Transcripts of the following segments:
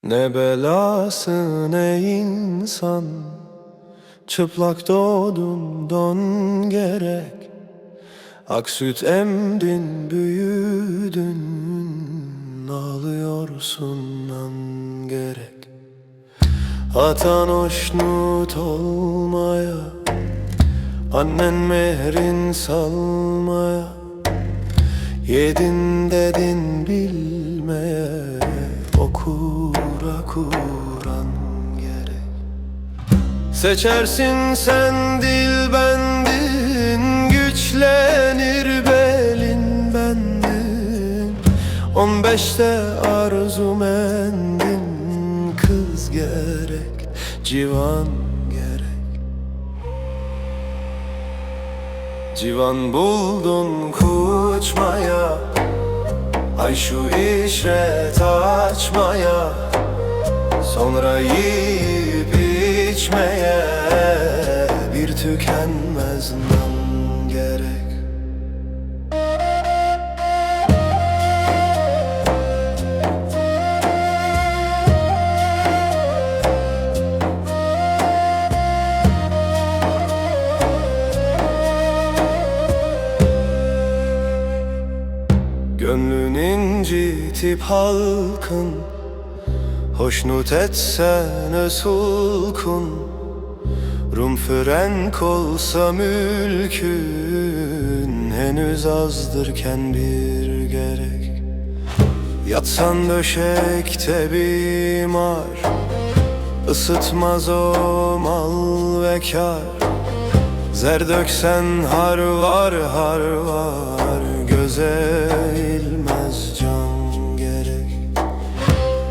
Ne belası ne insan, çıplak doğdun don gerek. Ak süt emdin büyüdün, ağlıyorsun an gerek. Atan hoşnut olmaya, annen mehrin salmaya, yedin dedin bilmeye, okura Kur'an gerek. Seçersin sen dilbendin, güçlenir belin bendin. 15'te arzu mendin, kız gerek, civan gerek. Civan buldun kuçmaya, ay şu işret açmaya, sonra yiyip içmeye, bir tükenmez nam gerek. Gönlün incitip halkın, hoşnut etsen özhulkun. Rum frenk olsa mülkün, henüz azdırken bir gerek. Yatsan döşekte bimar, ısıtmaz o mal ve kar. Zer döksen har var har var, göze ilmez can gerek.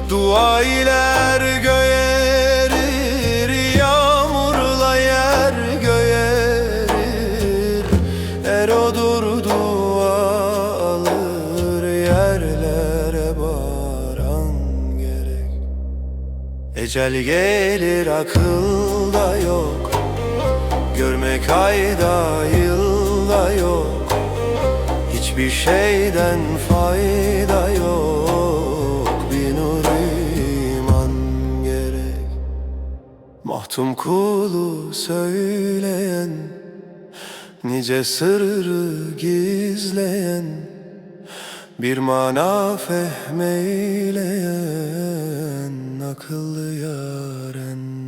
Dua iler göğe erir, yağmurla yer göğerir. Er odur dua alır, yerlere baran gerek. Ecel gelir akılda yok, görmek ayda yılda yok. Hiçbir şeyden fayda yok, bir nur iman gerek. Mahtum kulu söyleyen, nice sırrı gizleyen, bir mana fehmeyleyen, akıllı yaren